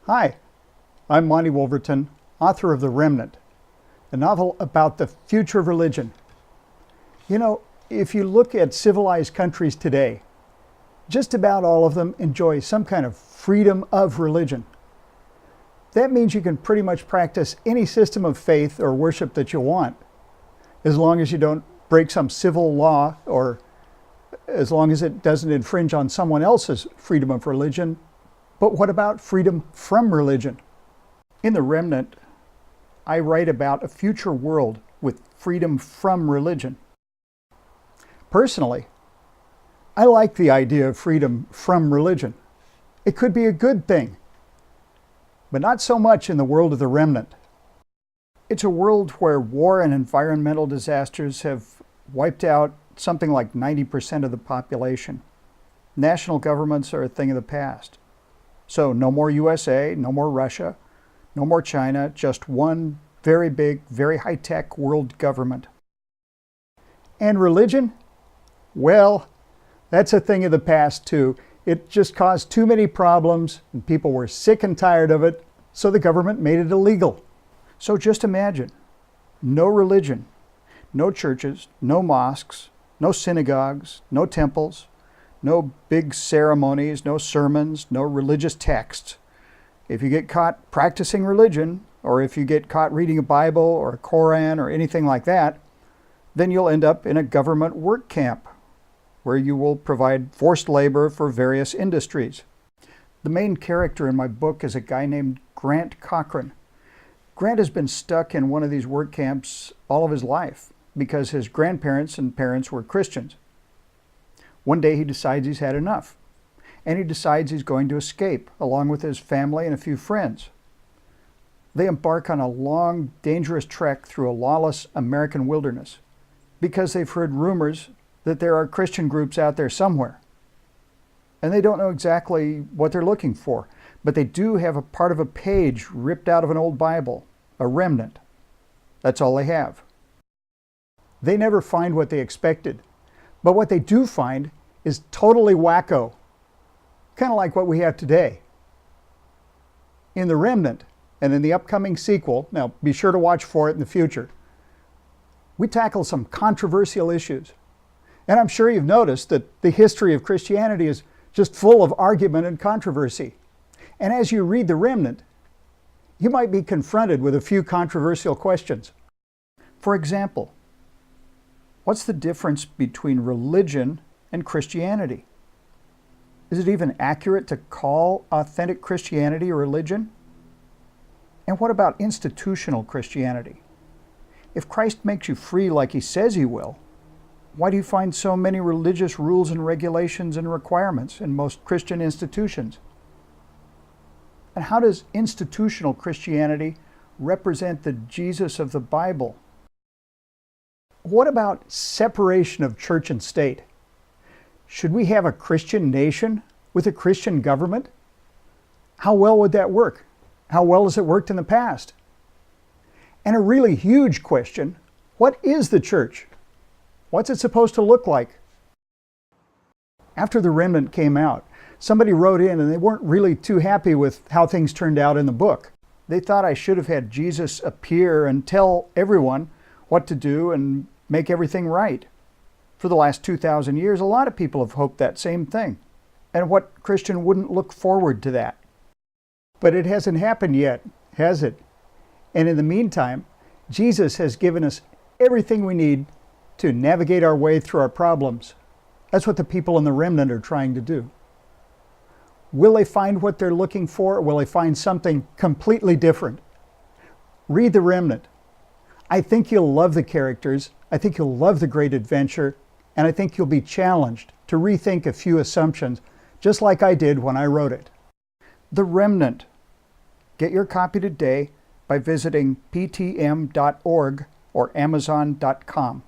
Hi, I'm Monte Wolverton, author of The Remnant, a novel about the future of religion. You know, if you look at civilized countries today, just about all of them enjoy some kind of freedom of religion. That means you can pretty much practice any system of faith or worship that you want, as long as you don't break some civil law or as long as it doesn't infringe on someone else's freedom of religion. But what about freedom from religion? In The Remnant, I write about a future world with freedom from religion. Personally, I like the idea of freedom from religion. It could be a good thing, but not so much in the world of The Remnant. It's a world where war and environmental disasters have wiped out something like 90% of the population. National governments are a thing of the past. So no more USA, no more Russia, no more China, just one very big, very high-tech world government. And religion? Well, that's a thing of the past too. It just caused too many problems and people were sick and tired of it, so the government made it illegal. So just imagine, no religion, no churches, no mosques, no synagogues, no temples, no big ceremonies, no sermons, no religious texts. If you get caught practicing religion, or if you get caught reading a Bible or a Koran or anything like that, then you'll end up in a government work camp where you will provide forced labor for various industries. The main character in my book is a guy named Grant Cochran. Grant has been stuck in one of these work camps all of his life because his grandparents and parents were Christians. One day he decides he's had enough, and he decides he's going to escape along with his family and a few friends. They embark on a long, dangerous trek through a lawless American wilderness because they've heard rumors that there are Christian groups out there somewhere. And they don't know exactly what they're looking for, but they do have a part of a page ripped out of an old Bible, a remnant. That's all they have. They never find what they expected, but what they do find is totally wacko, kind of like what we have today. In The Remnant, and in the upcoming sequel, now be sure to watch for it in the future, we tackle some controversial issues. And I'm sure you've noticed that the history of Christianity is just full of argument and controversy. And as you read The Remnant, you might be confronted with a few controversial questions. For example, what's the difference between religion and Christianity? Is it even accurate to call authentic Christianity a religion? And what about institutional Christianity? If Christ makes you free like he says he will, why do you find so many religious rules and regulations and requirements in most Christian institutions? And how does institutional Christianity represent the Jesus of the Bible? What about separation of church and state? Should we have a Christian nation with a Christian government? How well would that work? How well has it worked in the past? And a really huge question, what is the church? What's it supposed to look like? After The Remnant came out, somebody wrote in and they weren't really too happy with how things turned out in the book. They thought I should have had Jesus appear and tell everyone what to do and make everything right. For the last 2,000 years, a lot of people have hoped that same thing. And what Christian wouldn't look forward to that? But it hasn't happened yet, has it? And in the meantime, Jesus has given us everything we need to navigate our way through our problems. That's what the people in The Remnant are trying to do. Will they find what they're looking for, or will they find something completely different? Read The Remnant. I think you'll love the characters, I think you'll love the great adventure, and I think you'll be challenged to rethink a few assumptions, just like I did when I wrote it. The Remnant. Get your copy today by visiting ptm.org or amazon.com.